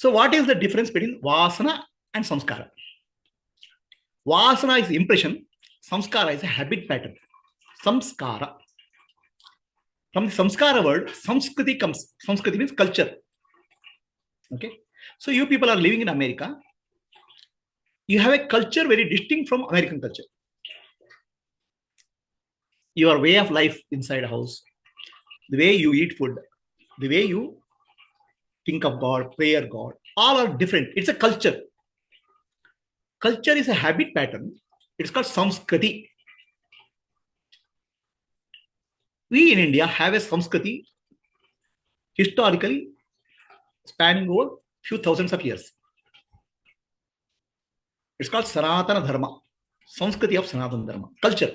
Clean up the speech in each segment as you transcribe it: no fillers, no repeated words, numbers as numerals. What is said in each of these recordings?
So what is the difference between Vasana and Samskara? Vasana is impression. Samskara is a habit pattern. Samskara. From the Samskara word, Samskriti comes. Samskriti means culture. Okay. So you people are living in America. You have a culture very distinct from American culture. Your way of life inside a house, the way you eat food, the way you think of God, prayer God, all are different. It's a culture. Culture is a habit pattern. It's called Samskriti. We in India have a Samskriti historically spanning over few thousands of years. It's called Sanatana Dharma, Samskriti of Sanatana Dharma, culture.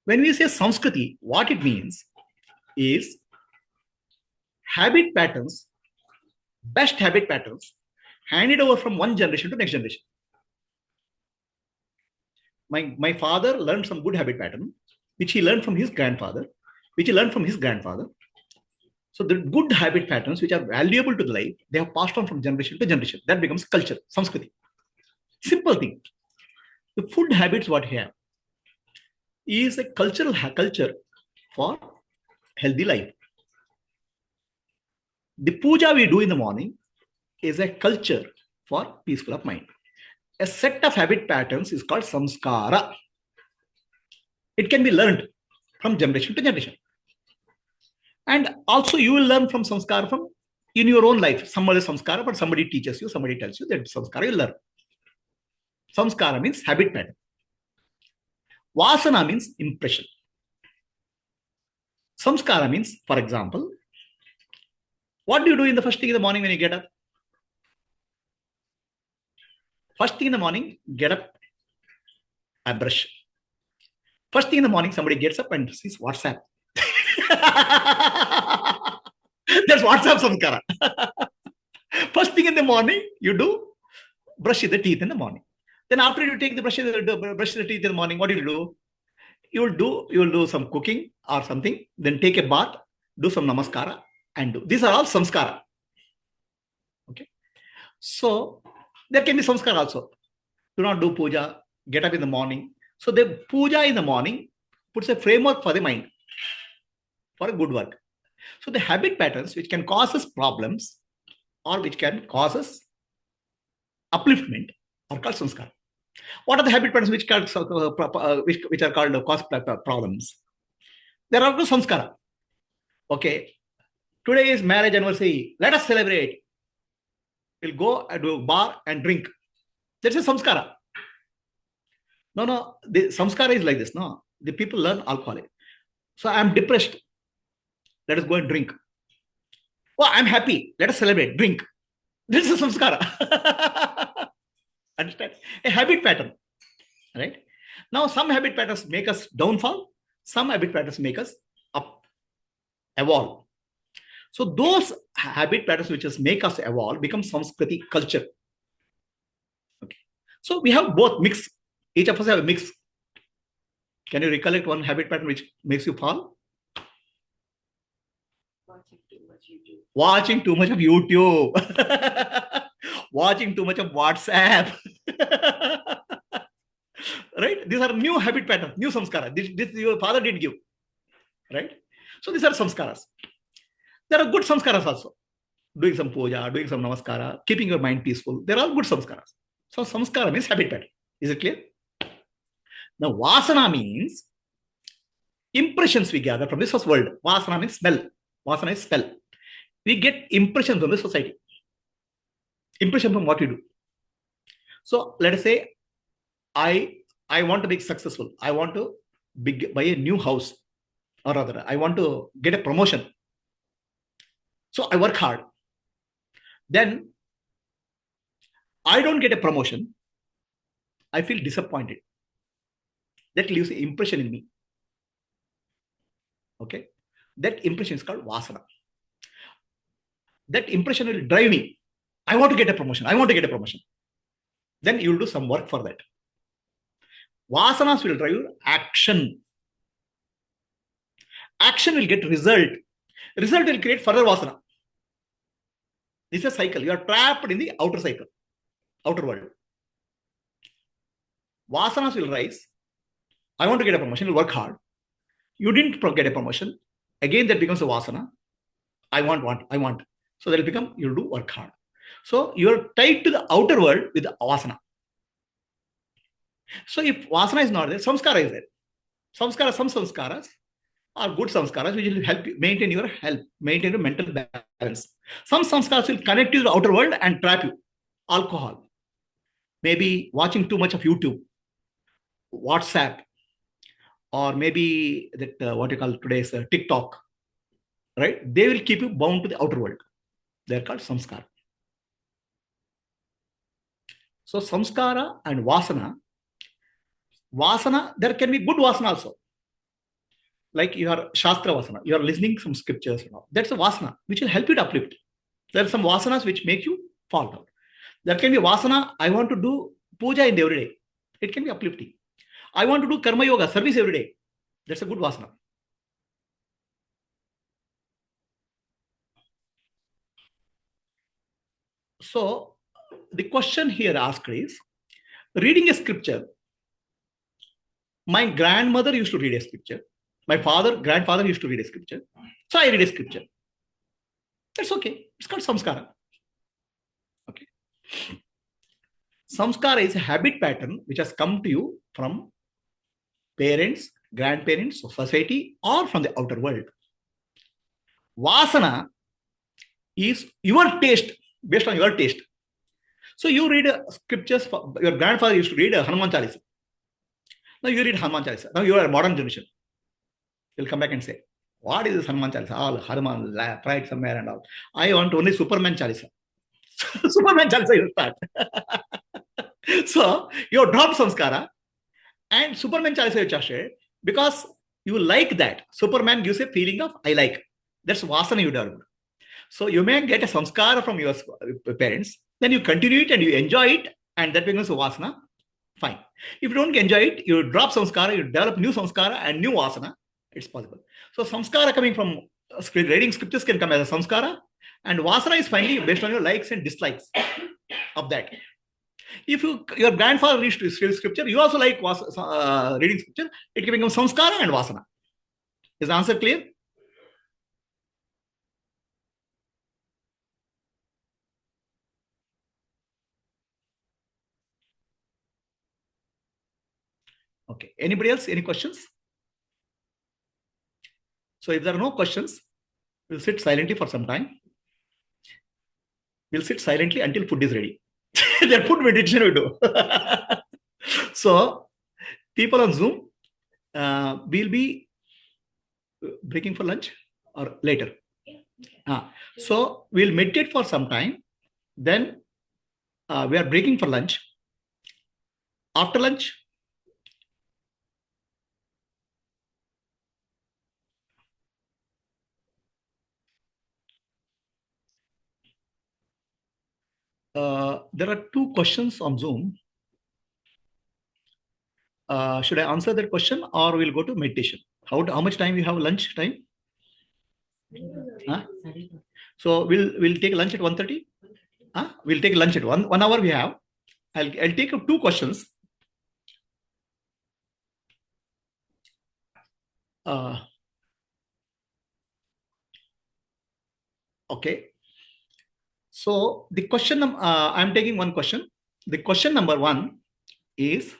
When we say Samskriti, what it means is habit patterns, best habit patterns, handed over from one generation to next generation. My father learned some good habit pattern, which he learned from his grandfather, which he learned from his grandfather. So the good habit patterns, which are valuable to the life, they have passed on from generation to generation. That becomes culture, Samskriti. Simple thing. The food habits what we have is a cultural culture for healthy life. The puja we do in the morning is a culture for peaceful of mind. A set of habit patterns is called samskara. It can be learned from generation to generation. And also you will learn from samskara from in your own life. Somebody samskara, but somebody teaches you, somebody tells you that samskara you learn. Samskara means habit pattern. Vasana means impression. Samskara means, for example, what do you do in the first thing in the morning when you get up? First thing in the morning, get up, I brush. First thing in the morning, somebody gets up and sees WhatsApp. That's WhatsApp samskara. First thing in the morning, you do brush the teeth in the morning. Then after you take the brush the teeth in the morning, what do you do? You will do some cooking or something, then take a bath, do some namaskara, and do. These are all samskara. Okay. So there can be samskara also. Do not do puja, get up in the morning. So the puja in the morning puts a framework for the mind, for a good work. So the habit patterns which can cause us problems or which can cause us upliftment are called samskara. What are the habit patterns which are called cause problems? There are no samskara. Okay, today is marriage anniversary. Let us celebrate. We'll go to a bar and drink. That's a samskara. No, the samskara is like this. No, the people learn alcohol. So I'm depressed. Let us go and drink. Oh, I'm happy. Let us celebrate. Drink. This is a samskara. Understand? A habit pattern. Right? Now, some habit patterns make us downfall. Some habit patterns make us up, evolve. So those habit patterns which make us evolve become Samskriti culture. Okay. So we have both mix. Each of us have a mix. Can you recollect one habit pattern which makes you fall? Watching too much of YouTube. Watching too much of WhatsApp. Right? These are new habit patterns, new samskara. This your father did give. Right? So these are samskaras. There are good samskaras also. Doing some puja, doing some namaskara, keeping your mind peaceful. They're all good samskaras. So samskara means habit pattern. Is it clear? Now vasana means impressions we gather from this world. Vasana means smell. Vasana is smell. We get impressions from the society. Impression from what we do. So let us say I want to be successful. I want to buy a new house, or rather, I want to get a promotion. So I work hard. Then I don't get a promotion. I feel disappointed. That leaves an impression in me. Okay. That impression is called vasana. That impression will drive me. I want to get a promotion. I want to get a promotion. Then you will do some work for that. Vasanas will drive your action. Action will get result. Result will create further vasana. This is a cycle. You are trapped in the outer cycle, outer world. Vasanas will rise. I want to get a promotion. You'll work hard. You didn't get a promotion. Again, that becomes a vasana. I want. So that will become, you'll do work hard. So you're tied to the outer world with the vasana. So if vasana is not there, samskara is there. Some samskaras are good samskaras, which will help you maintain your health, maintain your mental balance. Some samskaras will connect you to the outer world and trap you. Alcohol, maybe watching too much of YouTube, WhatsApp, or maybe that what you call today's TikTok, right? They will keep you bound to the outer world. They're called samskara. So samskara and vasana, there can be good vasana also. Like your Shastra Vasana, you are listening some scriptures and all. That's a Vasana, which will help you to uplift. There are some Vasanas which make you fall down. There can be Vasana, I want to do puja in the every day. It can be uplifting. I want to do Karma Yoga, service every day. That's a good Vasana. So, the question here asked is, reading a scripture. My grandmother used to read a scripture. My grandfather used to read a scripture. So I read a scripture. That's okay. It's called samskara. Okay. Samskara is a habit pattern which has come to you from parents, grandparents, society, or from the outer world. Vasana is your taste, based on your taste. So you read scriptures, your grandfather used to read Hanuman Chalisa. Now you read Hanuman Chalisa. Now you are a modern generation. You'll come back and say, what is this Hanuman Chalisa? All Hanuman, pride somewhere and all. I want only Superman Chalisa. Superman Chalisa you start. So you drop samskara and Superman Chalisa you chashe because you like that. Superman gives a feeling of I like. That's Vasana you develop. So you may get a samskara from your parents, then you continue it and you enjoy it, and that becomes a Vasana. Fine. If you don't enjoy it, you drop samskara, you develop new samskara and new Vasana. It's possible. So samskara coming from reading scriptures can come as a samskara, and vasana is finally based on your likes and dislikes of that. If your grandfather reads to read scripture, you also like reading scripture, it can become samskara and vasana. Is the answer clear? Okay. Anybody else? Any questions? So if there are no questions, we'll sit silently for some time. We'll sit silently until food is ready. Then food meditation we do. So people on Zoom, we'll be breaking for lunch or later. So we'll meditate for some time. Then we are breaking for lunch. After lunch, there are 2 questions on Zoom. Should I answer that question or we'll go to meditation? How much time we have lunch time? So we'll take lunch at 1:30. We'll take lunch at 1 hour we have. I'll take 2 questions. Okay. So the question, I'm taking one question. The question number 1 is,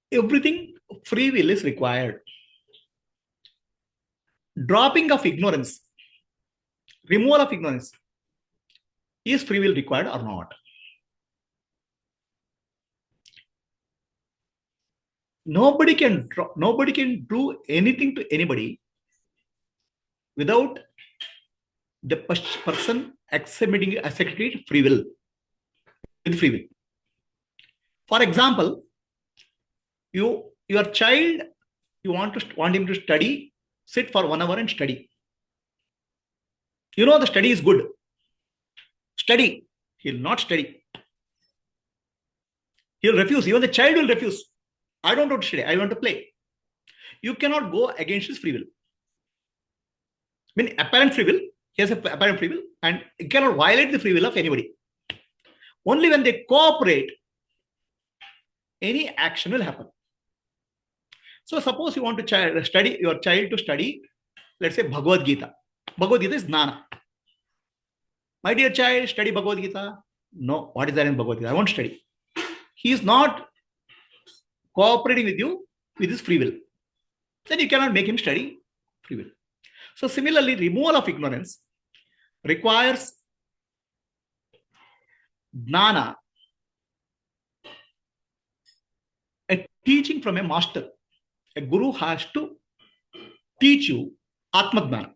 everything free will is required. Dropping of ignorance, removal of ignorance, is free will required or not? Nobody can do anything to anybody without the person accepting free will. With free will. For example, your child, you want him to study, sit for 1 hour and study. You know the study is good. Study. He'll not study. He'll refuse. Even the child will refuse. I don't want to study. I want to play. You cannot go against his free will. I mean, apparent free will, he has an apparent free will, and you cannot violate the free will of anybody. Only when they cooperate, any action will happen. So suppose you want to study, your child to study, let's say Bhagavad Gita. Bhagavad Gita is Jnana. My dear child, study Bhagavad Gita. No, what is there in Bhagavad Gita? I won't study. He is not cooperating with you with his free will. Then you cannot make him study free will. So similarly, removal of ignorance requires Jnana, a teaching from a master. A guru has to teach you Atma Jnana.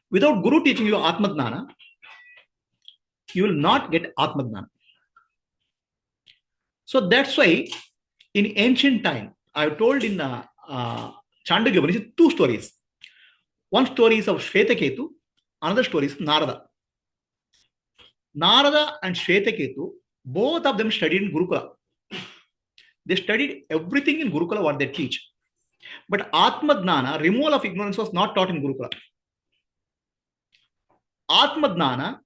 Without guru teaching you Atma Jnana, you will not get Atma Jnana. So that's why in ancient time, I told in Chandogya Upanishad 2 stories. One story is of Shvetaketu, another story is Narada. Narada and Shvetaketu, both of them studied in Gurukula. They studied everything in Gurukula what they teach. But Atma Jnana, removal of ignorance, was not taught in Gurukula. Atma Jnana,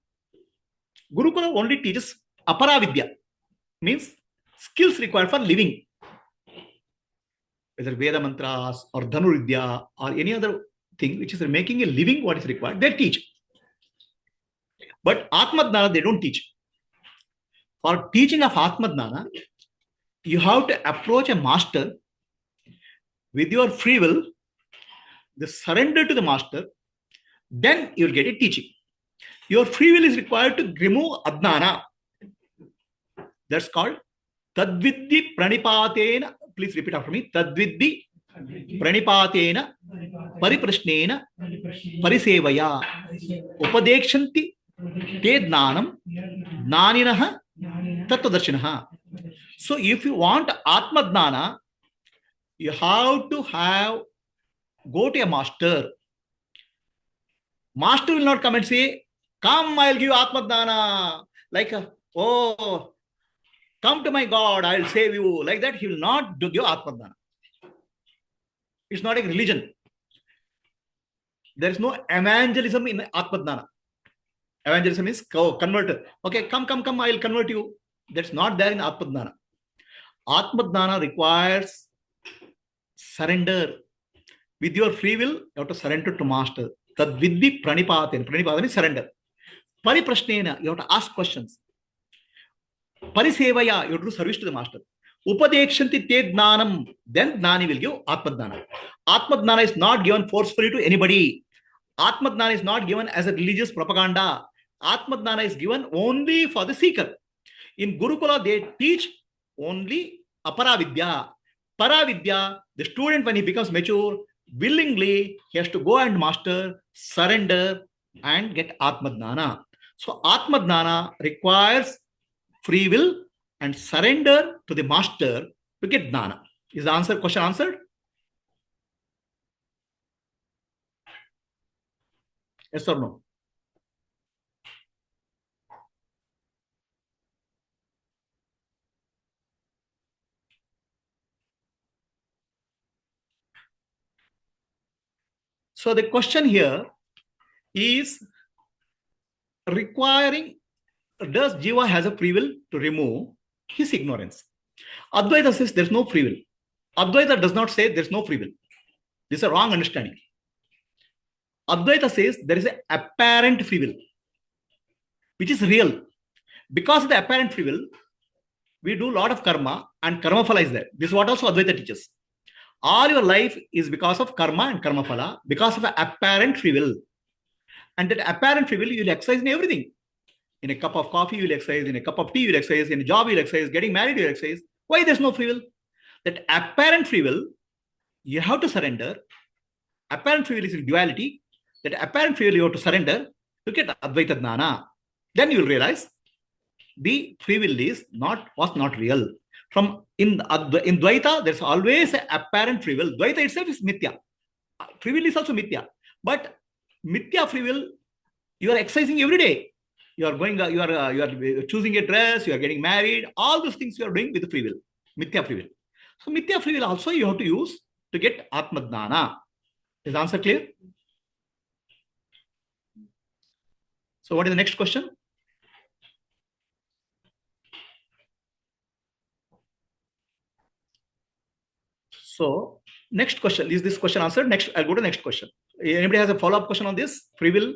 Gurukula only teaches Aparavidya, means skills required for living. Whether Veda mantras or Dhanuridya or any other thing which is making a living what is required, they teach. But Atma Jnana, they don't teach. For teaching of Atma Jnana, you have to approach a master with your free will, the surrender to the master, then you will get a teaching. Your free will is required to remove Adnana. That's called Tadviddi Pranipatena. Please repeat after me. Tadviddi Pranipatena Pariprashnena Parisevaya Upadekshanti Te Jnanam Jnaninaha Tattvadarshinaha. So if you want Atma Jnana, you have to go to a master. Master will not come and say, come, I'll give you Atma Jnana. Like, oh, come to my God, I'll save you. Like that, he will not give Atma Jnana. It's not a religion. There is no evangelism in Atma Jnana. Evangelism is converter. Okay, come, I'll convert you. That's not there in Atma Jnana. Atma Jnana requires surrender. With your free will, you have to surrender to master. Tadviddi Pranipatena. Pranipatena is surrender. Pariprashnena, you have to ask questions. Parisevaya, you have to do service to the master. Upadekshanti te jnanam, then Jnani will give Atma Jnana. Atma Jnana is not given forcefully to anybody. Atma Jnana is not given as a religious propaganda. Atma Jnana is given only for the seeker. In Gurukula, they teach only Aparavidya. Paravidya, the student, when he becomes mature, willingly he has to go and master, surrender, and get Atma Jnana. So Atma Jnana requires free will and surrender to the master to get Jnana. Is the question answered? Yes or no? So the question here is requiring, does Jiva has a free will to remove his ignorance? Advaita says there's no free will. Advaita does not say there's no free will. This is a wrong understanding. Advaita says there is an apparent free will, which is real. Because of the apparent free will, we do a lot of karma, and karma phala is there. This is what also Advaita teaches. All your life is because of karma and karma phala, because of an apparent free will. And that apparent free will, you will exercise in everything. In a cup of coffee, you will exercise. In a cup of tea, you will exercise. In a job, you will exercise. Getting married, you will exercise. Why there's no free will? That apparent free will, you have to surrender. Apparent free will is in duality. That apparent free will you have to surrender to get Advaita Jnana. Then you will realize the free will was not real. In Dvaita, there's always an apparent free will. Dvaita itself is mithya. Free will is also mithya. But mithya free will, you are exercising every day. You are choosing a dress, you are getting married, all those things you are doing with free will, mithya free will. So mithya free will also you have to use to get Atma Jnana. Is the answer clear? So what is the next question? So next question, is this question answered? Next, I'll go to next question. Anybody has a follow-up question on this? Free will?